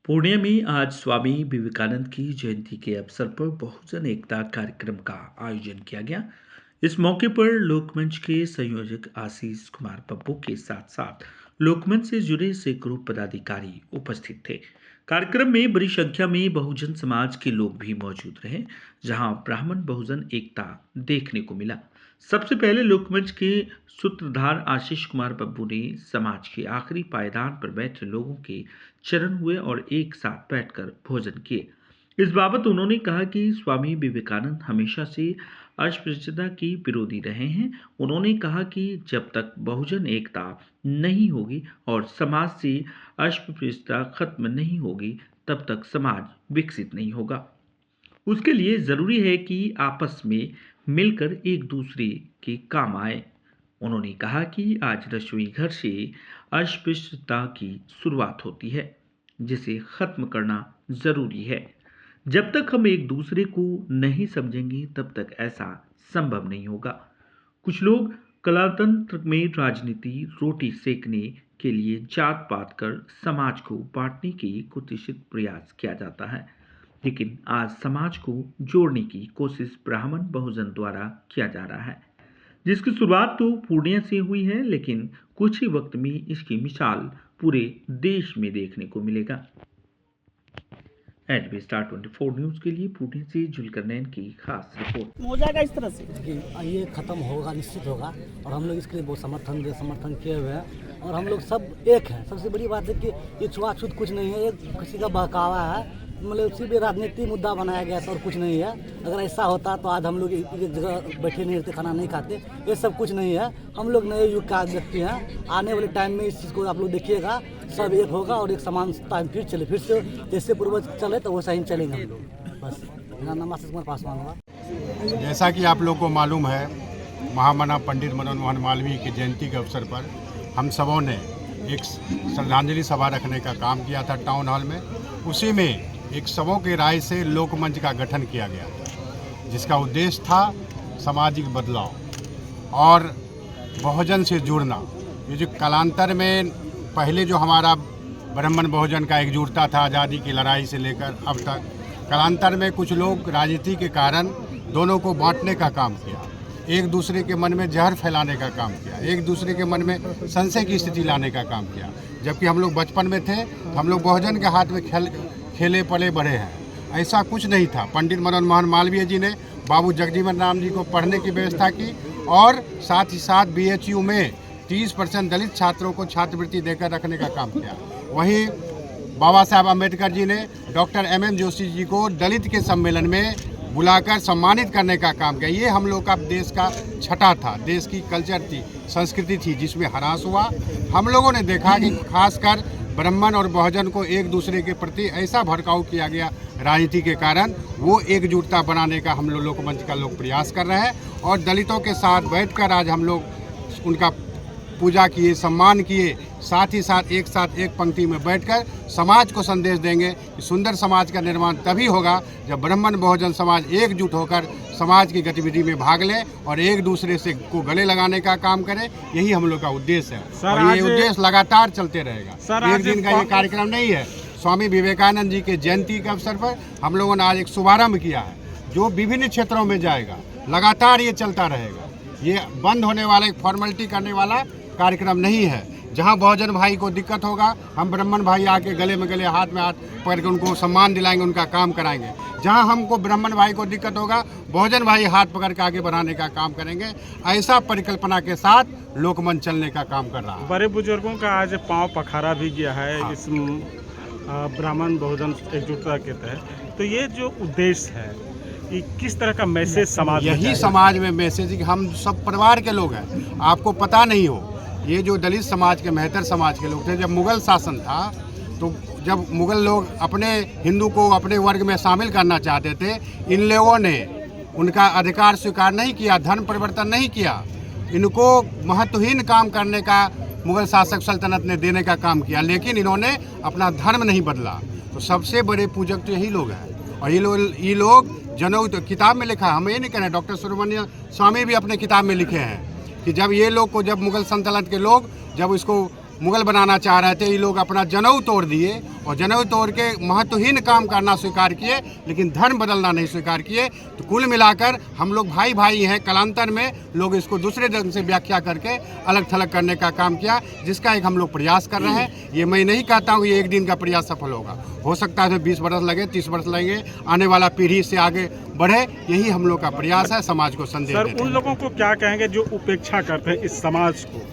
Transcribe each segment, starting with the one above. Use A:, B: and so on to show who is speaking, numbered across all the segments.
A: पूर्णिया में आज स्वामी विवेकानंद की जयंती के अवसर पर बहुजन एकता कार्यक्रम का आयोजन किया गया। इस मौके पर लोकमंच के संयोजक आशीष कुमार पप्पू के साथ साथ लोकमंच से जुड़े सैकड़ों पदाधिकारी उपस्थित थे। कार्यक्रम में बड़ी संख्या में बहुजन समाज के लोग भी मौजूद रहे, जहां ब्राह्मण बहुजन एकता देखने को मिला। सबसे पहले लोकमंच के सूत्रधार आशीष कुमार पप्पू ने समाज के आखिरी पायदान पर बैठे लोगों के चरण हुए और एक साथ बैठकर भोजन किए। इस बाबत उन्होंने कहा कि स्वामी विवेकानंद हमेशा से अस्पृश्यता के विरोधी रहे हैं। उन्होंने कहा कि जब तक बहुजन एकता नहीं होगी और समाज से अस्पृश्यता खत्म नहीं होगी, तब तक समाज विकसित नहीं होगा। उसके लिए जरूरी है कि आपस में मिलकर एक दूसरे के काम आए। उन्होंने कहा कि आज रसोई घर से अस्पृश्यता की शुरुआत होती है, जिसे खत्म करना जरूरी है। जब तक हम एक दूसरे को नहीं समझेंगे, तब तक ऐसा संभव नहीं होगा। कुछ लोग कलातंत्र में राजनीति रोटी सेकने के लिए जात पात कर समाज को बांटने की कुत्सित प्रयास किया जाता है, लेकिन आज समाज को जोड़ने की कोशिश ब्राह्मण बहुजन द्वारा किया जा रहा है, जिसकी शुरुआत तो पूर्णिया से हुई है, लेकिन कुछ ही वक्त में इसकी मिसाल पूरे देश में देखने को मिलेगा। एडबी स्टार 24 न्यूज के लिए पूर्णिया से जुलकर नैन की खास रिपोर्ट।
B: हो जाएगा इस तरह से
C: कि ये खत्म होगा, निश्चित होगा। और हम लोग इसके लिए बहुत समर्थन किए हुए हैं और हम लोग सब एक हैं। सबसे बड़ी बात है कि ये छुआछूत कुछ नहीं है, ये किसी का बहकावा है, मतलब सिर्फ राजनीतिक मुद्दा बनाया गया था और कुछ नहीं है। अगर ऐसा होता तो आज हम लोग एक जगह बैठे नहीं रहते, खाना नहीं खाते। ये सब कुछ नहीं है। हम लोग नए युग का व्यक्ति हैं। आने वाले टाइम में इस चीज़ को आप लोग देखिएगा, सब एक होगा और एक समानता फिर चले, फिर से जैसे पूर्वज चले तो वैसा ही चलेंगे हम लोग। बस मेरा नाम आशीष कुमार पासवान हुआ।
D: जैसा कि आप लोग को मालूम है, महामना पंडित मदन मोहन मालवीय की जयंती के अवसर पर हम सबों ने एक श्रद्धांजलि सभा रखने का काम किया था टाउन हॉल में। उसी में एक सबों के राय से लोकमंच का गठन किया गया था, जिसका उद्देश्य था सामाजिक बदलाव और बहुजन से जुड़ना। ये जो कालांतर में पहले जो हमारा ब्राह्मण बहुजन का एकजुटता था आज़ादी की लड़ाई से लेकर अब तक, कालांतर में कुछ लोग राजनीति के कारण दोनों को बांटने का काम किया, एक दूसरे के मन में जहर फैलाने का काम किया, एक दूसरे के मन में संशय की स्थिति लाने का काम किया। जबकि हम लोग बचपन में थे तो हम लोग बहुजन के हाथ में खेले पले बढ़े हैं। ऐसा कुछ नहीं था। पंडित मदन मोहन मालवीय जी ने बाबू जगजीवन राम जी को पढ़ने की व्यवस्था की और साथ ही साथ BHU में 30% दलित छात्रों को छात्रवृत्ति देकर रखने का काम किया। वहीं बाबा साहब अम्बेडकर जी ने डॉक्टर MM जोशी जी को दलित के सम्मेलन में बुलाकर सम्मानित करने का काम किया। ये हम लोग का देश का छठा था, देश की कल्चर थी, संस्कृति थी, जिसमें ह्रास हुआ। हम लोगों ने देखा कि खासकर ब्राह्मण और बहुजन को एक दूसरे के प्रति ऐसा भड़काऊ किया गया राजनीति के कारण, वो एकजुटता बनाने का हम लोग लोकमंच का लोग प्रयास कर रहे हैं। और दलितों के साथ बैठकर आज हम लोग उनका पूजा किए, सम्मान किए, साथ ही साथ एक पंक्ति में बैठकर समाज को संदेश देंगे कि सुंदर समाज का निर्माण तभी होगा जब ब्राह्मण बहुजन समाज एकजुट होकर समाज की गतिविधि में भाग ले और एक दूसरे से को गले लगाने का काम करे। यही हम लोग का उद्देश्य है और ये उद्देश्य लगातार चलते रहेगा। एक दिन का ये कार्यक्रम नहीं है। स्वामी विवेकानंद जी के जयंती के अवसर पर हम लोगों ने आज एक शुभारंभ किया है, जो विभिन्न क्षेत्रों में जाएगा। लगातार ये चलता रहेगा। ये बंद होने वाला, एक फॉर्मेलिटी करने वाला कार्यक्रम नहीं है। जहां बहुजन भाई को दिक्कत होगा, हम ब्राह्मण भाई आके गले में गले, हाथ में हाथ पकड़ के उनको सम्मान दिलाएंगे, उनका काम कराएंगे। जहां हमको ब्राह्मण भाई को दिक्कत होगा, बहुजन भाई हाथ पकड़ के आगे बढ़ाने का काम करेंगे। ऐसा परिकल्पना के साथ लोकमंच चलने का काम कर रहा है।
B: बड़े बुजुर्गों का आज पांव पखारा भी गया है। हाँ। इस ब्राह्मण बहुजन एकजुटता के तहत, तो ये जो उद्देश्य है, ये किस तरह का मैसेज समाज,
D: यही समाज में मैसेज कि हम सब परिवार के लोग हैं। आपको पता नहीं हो, ये जो दलित समाज के, मेहतर समाज के लोग थे, जब मुगल शासन था तो जब मुगल लोग अपने हिंदू को अपने वर्ग में शामिल करना चाहते थे, इन लोगों ने उनका अधिकार स्वीकार नहीं किया, धर्म परिवर्तन नहीं किया। इनको महत्वहीन काम करने का मुगल शासक सल्तनत ने देने का काम किया, लेकिन इन्होंने अपना धर्म नहीं बदला। तो सबसे बड़े पूजक तो यही लोग हैं। और ये लोग जनऊ तो किताब में लिखा है, हम ये नहीं कह रहे, डॉक्टर सुब्रमण्य स्वामी भी अपने किताब में लिखे हैं कि जब ये लोग को, जब मुगल सल्तनत के लोग जब इसको मुगल बनाना चाह रहे थे, ये लोग अपना जनेऊ तोड़ दिए और जनेऊ तोड़ के महत्वहीन काम करना स्वीकार किए, लेकिन धर्म बदलना नहीं स्वीकार किए। तो कुल मिलाकर हम लोग भाई भाई हैं। कालांतर में लोग इसको दूसरे ढंग से व्याख्या करके अलग थलग करने का काम किया, जिसका एक हम लोग प्रयास कर रहे हैं। ये मैं नहीं कहता हूँ ये एक दिन का प्रयास सफल होगा, हो सकता है 20 वर्ष लगे, 30 वर्ष लगेंगे, आने वाला पीढ़ी से आगे बढ़े, यही हम लोग का प्रयास है। समाज को संदेश
B: सर
D: देते
B: उन
D: हैं।
B: लोगों को क्या कहेंगे जो उपेक्षा करते हैं इस समाज को?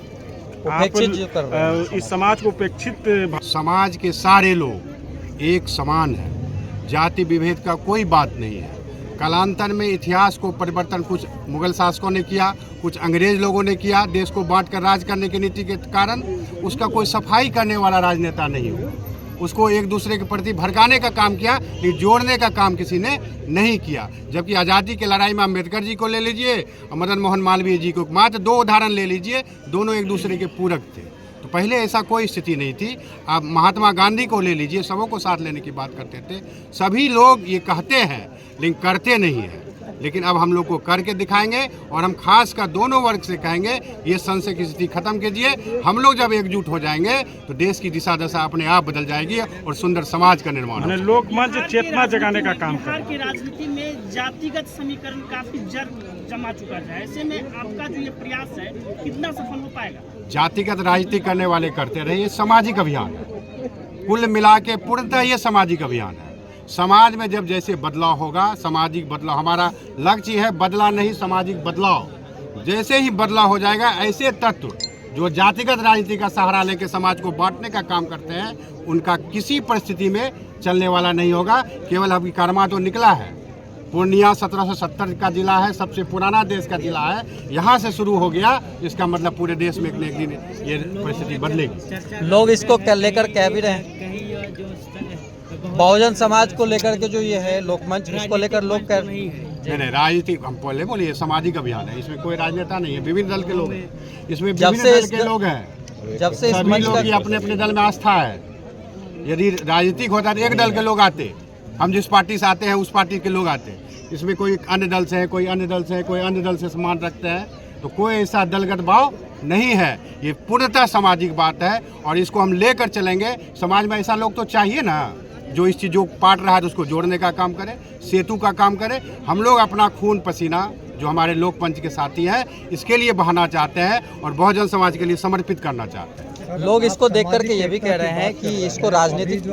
E: उपेक्षित जो कर रहे हैं।
B: इस समाज को उपेक्षित
D: समाज के सारे लोग एक समान हैं, जाति विभेद का कोई बात नहीं है। कालांतर में इतिहास को परिवर्तन कुछ मुगल शासकों ने किया, कुछ अंग्रेज लोगों ने किया, देश को बांटकर राज करने की नीति के कारण उसका कोई सफाई करने वाला राजनेता नहीं हुआ। उसको एक दूसरे के प्रति भड़काने का काम किया, लेकिन जोड़ने का काम किसी ने नहीं किया। जबकि आज़ादी की लड़ाई में अम्बेडकर जी को ले लीजिए और मदन मोहन मालवीय जी को, मात्र 2 उदाहरण ले लीजिए, दोनों एक दूसरे के पूरक थे। तो पहले ऐसा कोई स्थिति नहीं थी। आप महात्मा गांधी को ले लीजिए, सबों को साथ लेने की बात करते थे। सभी लोग ये कहते हैं लेकिन करते नहीं हैं। लेकिन अब हम लोग को करके दिखाएंगे और हम खास कर दोनों वर्ग से कहेंगे ये संशय की स्थिति खत्म कीजिए। हम लोग जब एकजुट हो जाएंगे तो देश की दिशा दशा अपने आप बदल जाएगी और सुंदर समाज का निर्माण होगा।
B: लोकमंच चेतना जगाने का काम
F: बिहार
B: कर
F: की राजनीति में जातिगत समीकरण काफी जड़ जमा चुका है। ऐसे में आपका जो ये प्रयास है कितना सफल हो पाएगा?
D: जातिगत राजनीति करने वाले करते रहे, ये सामाजिक अभियान है। कुल मिला के पूर्णतः ये सामाजिक अभियान है। समाज में जब जैसे बदलाव होगा, सामाजिक बदलाव हमारा लक्ष्य है, बदला नहीं सामाजिक बदलाव। जैसे ही बदलाव हो जाएगा, ऐसे तत्व जो जातिगत राजनीति का सहारा लेकर समाज को बांटने का काम करते हैं, उनका किसी परिस्थिति में चलने वाला नहीं होगा। केवल अभी कर्मा तो निकला है, पूर्णिया 1770 का जिला है, सबसे पुराना देश का जिला है, यहाँ से शुरू हो गया। इसका मतलब पूरे देश में एक न एक दिन ये परिस्थिति बदलेगी।
E: लोग इसको लेकर कह भी रहे हैं, बहुजन समाज को लेकर के जो ये है लोकमंच, उसको लेकर लोग कह रहे हैं।
D: नहीं, राजनीति हम पहले बोलिए, ये सामाजिक अभियान है। इसमें कोई राजनेता नहीं है, विभिन्न दल के लोग हैं। इसमें
E: जब
D: विभिन्न
E: से
D: दल के लोग हैं,
E: जब से इस
D: सभी
E: मंच
D: लोग
E: का
D: की अपने अपने दल में आस्था है। यदि राजनीतिक होता तो एक दल के लोग आते, हम जिस पार्टी से आते हैं उस पार्टी के लोग आते। इसमें कोई अन्य दल से है, कोई अन्य दल से है, कोई अन्य दल से सम्मान रखते हैं, तो कोई ऐसा दलगत भाव नहीं है। ये पूर्णतः सामाजिक बात है और इसको हम लेकर चलेंगे। समाज में ऐसा लोग तो चाहिए ना जो इस चीज़ों को पाट रहा है तो उसको जोड़ने का काम करे, सेतु का काम करे। हम लोग अपना खून पसीना जो हमारे लोकपंच के साथी हैं इसके लिए बहाना चाहते हैं और बहुजन समाज के लिए समर्पित करना चाहते हैं।
E: लोग इसको देख करके ये भी कह रहे हैं कि इसको राजनीतिक